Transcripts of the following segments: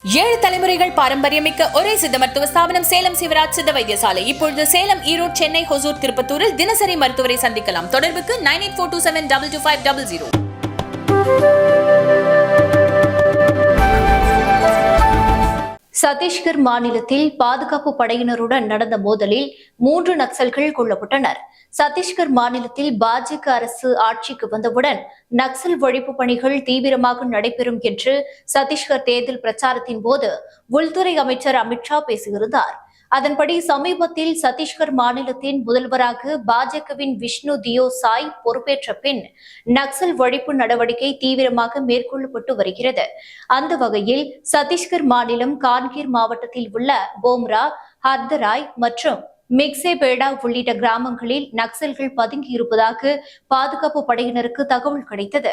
ஏழு தலைமுறைகள் பாரம்பரியமிக்க ஒரே சித்த மருத்துவ ஸ்தாபனம் சேலம் சிவராஜ் சித்த வைத்தியசாலை. இப்பொழுது சேலம், ஈரோடு, சென்னை, ஹொசூர், திருப்பத்தூரில் தினசரி மருத்துவரை சந்திக்கலாம். தொடர்புக்கு 9842722500. சத்தீஸ்கர் மாநிலத்தில் பாதுகாப்பு படையினருடன் நடந்த மோதலில் 3 நக்சல்கள் கொல்லப்பட்டனர். சத்தீஸ்கர் மாநிலத்தில் பாஜக அரசு ஆட்சிக்கு வந்தவுடன் நக்சல் ஒழிப்பு பணிகள் தீவிரமாக நடைபெறும் என்று சத்தீஸ்கர் தேர்தல் பிரச்சாரத்தின் போது உள்துறை அமைச்சர் அமித்ஷா பேசியிருந்தார். அதன்படி சமீபத்தில் சத்தீஸ்கர் மாநிலத்தின் முதல்வராக பாஜகவின் விஷ்ணு தியோ சாய் பொறுப்பேற்ற பின் நக்சல் ஒழிப்பு நடவடிக்கை தீவிரமாக மேற்கொள்ளப்பட்டு வருகிறது. அந்த வகையில் சத்தீஸ்கர் மாநிலம் கான்கீர் மாவட்டத்தில் உள்ள போம்ரா, ஹர்தராய் மற்றும் மிக்சேபேடா உள்ளிட்ட கிராமங்களில் நக்சல்கள் பதுங்கி இருப்பதாக பாதுகாப்பு படையினருக்கு தகவல் கிடைத்தது.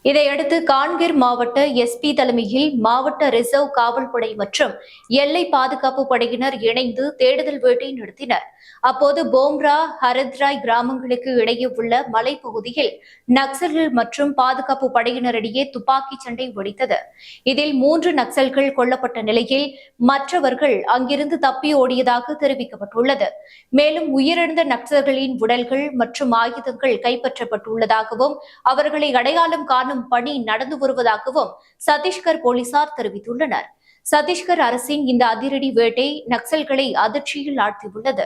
இதையடுத்து கான்கீர் மாவட்ட எஸ்பி தலைமையில் மாவட்ட ரிசர்வ் காவல்படை மற்றும் எல்லை பாதுகாப்பு படையினர் இணைந்து தேடுதல் வேட்டை நடத்தினர். அப்போது போம்ரா, ஹரத்ராய் கிராமங்களுக்கு இடையே உள்ள மலைப்பகுதியில் நக்சல்கள் மற்றும் பாதுகாப்பு படையினரிடையே துப்பாக்கி சண்டை வெடித்தது. இதில் 3 நக்சல்கள் கொல்லப்பட்ட நிலையில் மற்றவர்கள் அங்கிருந்து தப்பி ஓடியதாக தெரிவிக்கப்பட்டுள்ளது. மேலும் உயிரிழந்த நக்சல்களின் உடல்கள் மற்றும் ஆயுதங்கள் கைப்பற்றப்பட்டுள்ளதாகவும் அவர்களை அடையாளம் காணும் பணி நடந்து வருவதாகவும் சத்தீஸ்கர் போலீசார் தெரிவித்துள்ளனர். சத்தீஸ்கர் அரசின் இந்த அதிரடி வேட்டை நக்சல்களை அதிர்ச்சியில் ஆழ்த்தியுள்ளது.